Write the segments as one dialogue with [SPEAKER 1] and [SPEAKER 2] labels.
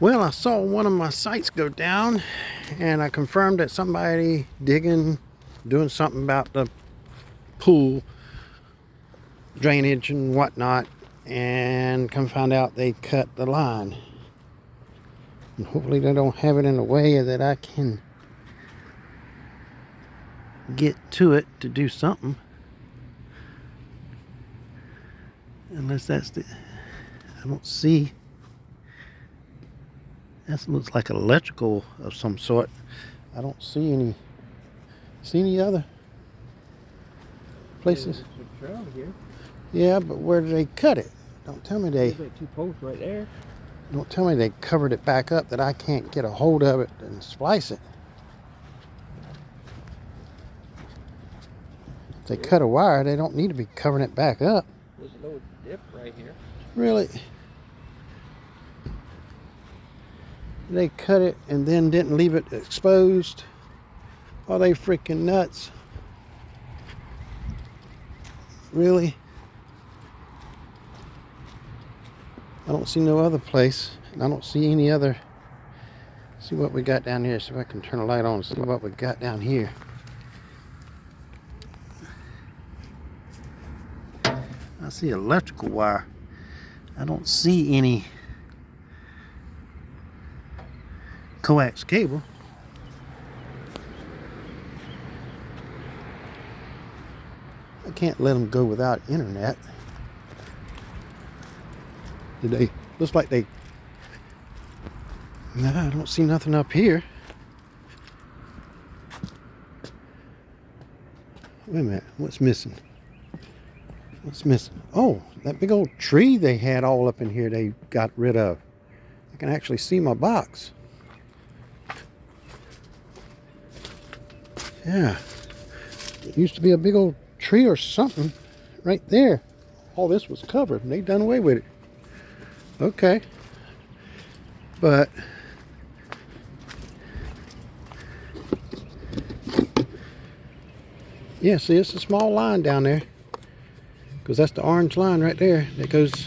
[SPEAKER 1] Well, I saw one of my sites go down, and I confirmed that somebody doing something about the pool drainage and whatnot, and come find out they cut the line. And hopefully they don't have it in a way that I can get to it to do something. Unless that's the, I don't see. That looks like electrical of some sort. I don't see any other places. Yeah, but where did they cut it? Don't tell me they.
[SPEAKER 2] Two posts right there.
[SPEAKER 1] Don't tell me they covered it back up that I can't get a hold of it and splice it. If they cut a wire, they don't need to be covering it back up.
[SPEAKER 2] There's a little dip right here.
[SPEAKER 1] Really? They cut it and then didn't leave it exposed? Are they freaking nuts? Really? I don't see no other place, and I don't see any other. See what we got down here. See if I can turn the light on and see what we got down here. I see electrical wire. I don't see any coax cable. I can't let them go without internet. Did they? Looks like they. No, I don't see nothing up here. Wait a minute. What's missing? What's missing? Oh, that big old tree they had all up in here they got rid of. I can actually see my box. Yeah. It used to be a big old tree or something right there. All this was covered and they done away with it. Okay. But yeah, see, it's a small line down there, because that's the orange line right there that goes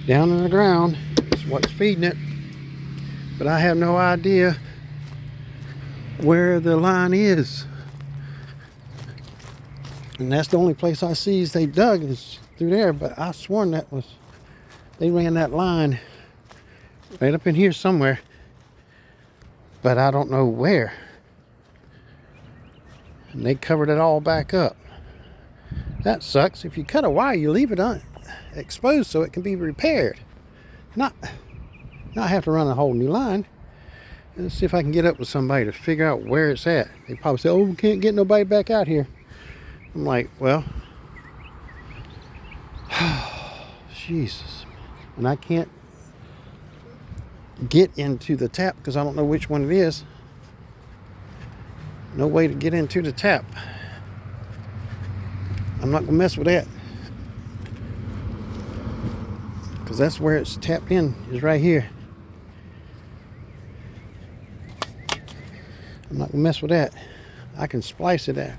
[SPEAKER 1] down in the ground. It's what's feeding it. But I have no idea where the line is. And that's the only place I see is they dug is through there. But I sworn that was, they ran that line right up in here somewhere. But I don't know where. And they covered it all back up. That sucks. If you cut a wire, you leave it exposed so it can be repaired. Not have to run a whole new line. Let's see if I can get up with somebody to figure out where it's at. They probably say, oh, we can't get nobody back out here. I'm like, well, Jesus. And I can't get into the tap because I don't know which one it is. No way to get into the tap. I'm not gonna mess with that, because that's where it's tapped in, is right here. I'm not gonna mess with that. I can splice it out.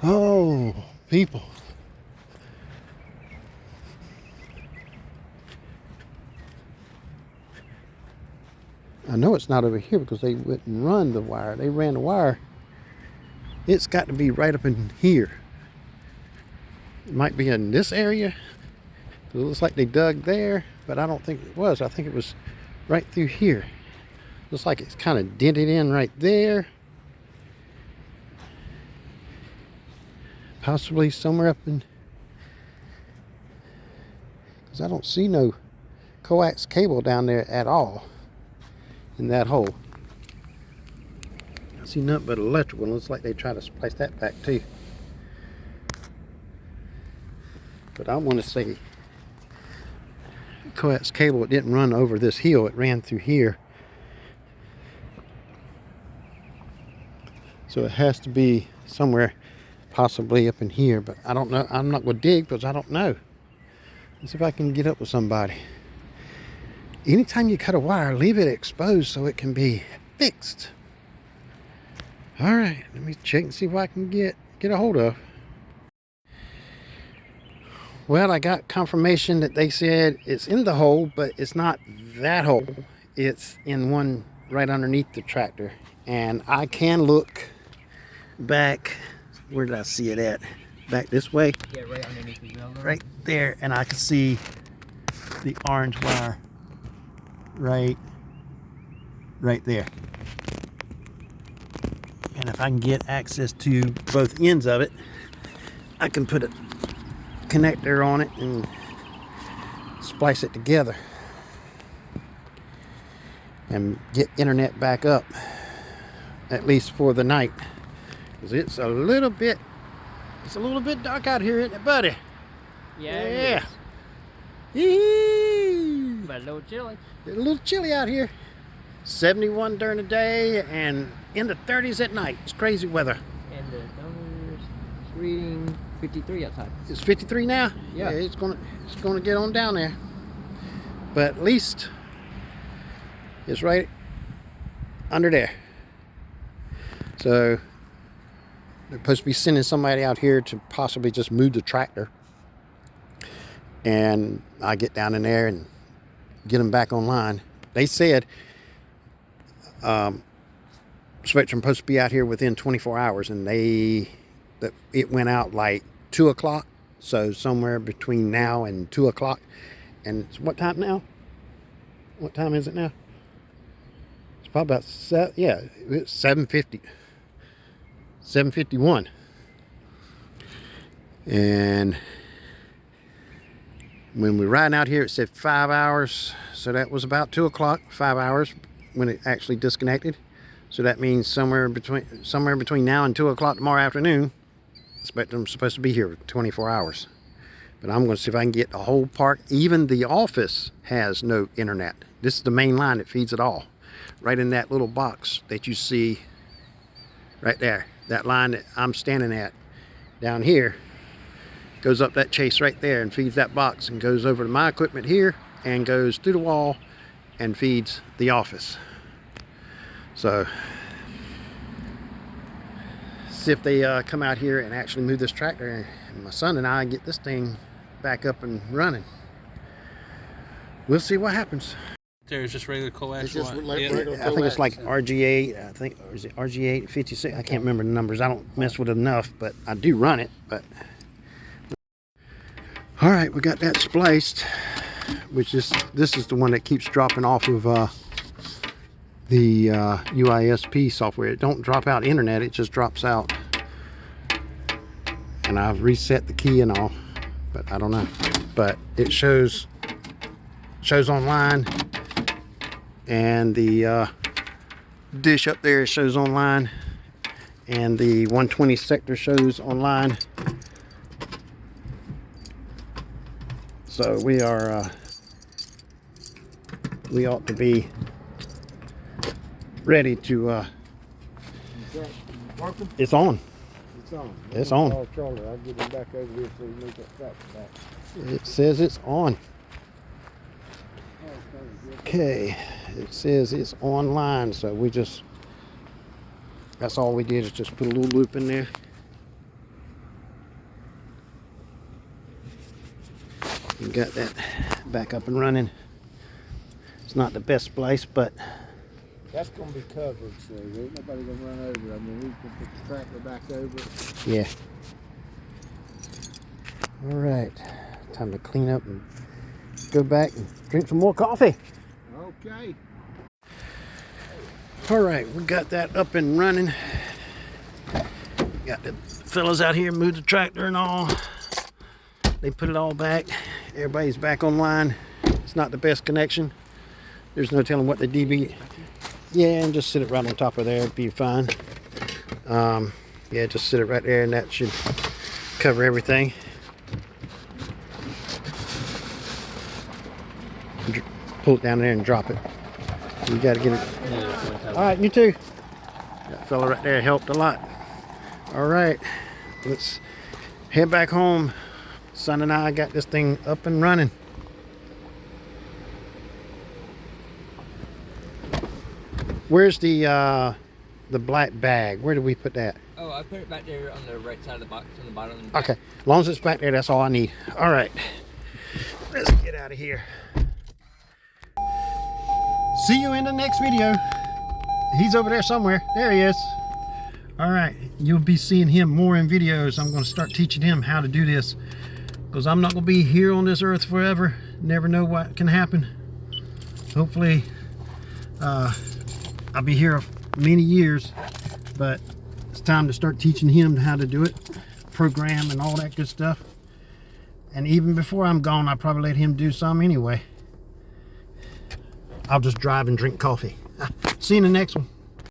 [SPEAKER 1] Oh, people. I know it's not over here because they wouldn't run the wire. They ran the wire. It's got to be right up in here. It might be in this area. It looks like they dug there, but I don't think it was. I think it was right through here. Looks like it's kind of dented in right there. Possibly somewhere up in, because I don't see no coax cable down there at all in that hole. I see nothing but electrical. It looks like they try to splice that back too. But I want to say coax cable, it didn't run over this hill, it ran through here. So it has to be somewhere possibly up in here, but I don't know. I'm not going to dig because I don't know. Let's see if I can get up with somebody. Anytime you cut a wire, leave it exposed so it can be fixed. All right, let me check and see what I can get a hold of. Well, I got confirmation that they said it's in the hole, but it's not that hole. It's in one right underneath the tractor. And I can look back. Where did I see it at? Back this way.
[SPEAKER 2] Yeah, right underneath the railroad.
[SPEAKER 1] Right there. And I can see the orange wire right there. And if I can get access to both ends of it, I can put a connector on it and splice it together and get internet back up, at least for the night, because it's a little bit dark out here, isn't it, buddy?
[SPEAKER 2] Yeah.
[SPEAKER 1] Yee-hee.
[SPEAKER 2] But a little chilly.
[SPEAKER 1] It's a little chilly out here. 71 during the day and in the 30s at night. It's crazy weather.
[SPEAKER 2] And the thermometer's reading 53 outside.
[SPEAKER 1] It's 53 now.
[SPEAKER 2] Yeah.
[SPEAKER 1] It's gonna get on down there. But at least it's right under there. So they're supposed to be sending somebody out here to possibly just move the tractor. And I get down in there and get them back online. They said Spectrum supposed to be out here within 24 hours, and it went out like 2 o'clock. So somewhere between now and 2 o'clock. And it's what time now? What time is it now? It's probably about it's 7:50. 7:51. And when we were riding out here, it said 5 hours. So that was about 2 o'clock, 5 hours when it actually disconnected. So that means somewhere between now and 2 o'clock tomorrow afternoon, Spectrum's supposed to be here for 24 hours. But I'm going to see if I can get the whole park. Even the office has no internet. This is the main line that feeds it all. Right in that little box that you see right there. That line that I'm standing at down here goes up that chase right there and feeds that box and goes over to my equipment here and goes through the wall and feeds the office. So see if they come out here and actually move this tractor, and my son and I get this thing back up and running. We'll see what happens.
[SPEAKER 3] There's just regular coax.
[SPEAKER 1] It's just regular I think it's like RG8. I think, or is it RG8 56? I can't remember the numbers. I don't mess with it enough, but I do run it. But all right, we got that spliced, which is this is the one that keeps dropping off of the WISP software. It don't drop out internet, it just drops out. And I've reset the key and all, but I don't know. But it shows online, and the dish up there shows online, and the 120 sector shows online. So we are we ought to be ready to it's on. It's on.
[SPEAKER 4] Call Charlie. I'll get him back over here so he make that tractor back.
[SPEAKER 1] It says it's on. Okay, it says it's online, so that's all we did is just put a little loop in there. We got that back up and running. It's not the best splice, but
[SPEAKER 4] That's going to be covered, so ain't nobody going to run over. I mean, we can put the tractor back over.
[SPEAKER 1] yeah. All right, time to clean up and go back and drink some more coffee.
[SPEAKER 4] Okay.
[SPEAKER 1] All right, we got that up and running. Got the fellas out here move the tractor and all. They put it all back. Everybody's back online. It's not the best connection. There's no telling what the DB. Yeah, and just sit it right on top of there. It'd be fine. Yeah, just sit it right there, and that should cover everything. Pull it down there and drop it. You got to get it. All right, you too. That fella right there helped a lot. All right, let's head back home. Son and I got this thing up and running. Where's the the black bag? Where did we put that?
[SPEAKER 2] Oh, I put it back there on the right side of the box on the bottom.
[SPEAKER 1] Okay, as long as it's back there, that's all I need. All right, let's get out of here. See you in the next video. He's over there somewhere. There he is. All right, you'll be seeing him more in videos. I'm going to start teaching him how to do this, because I'm not going to be here on this earth forever. Never know what can happen. Hopefully I'll be here many years, but it's time to start teaching him how to do it, program and all that good stuff. And even before I'm gone, I'll probably let him do some anyway. I'll just drive and drink coffee. See you in the next one.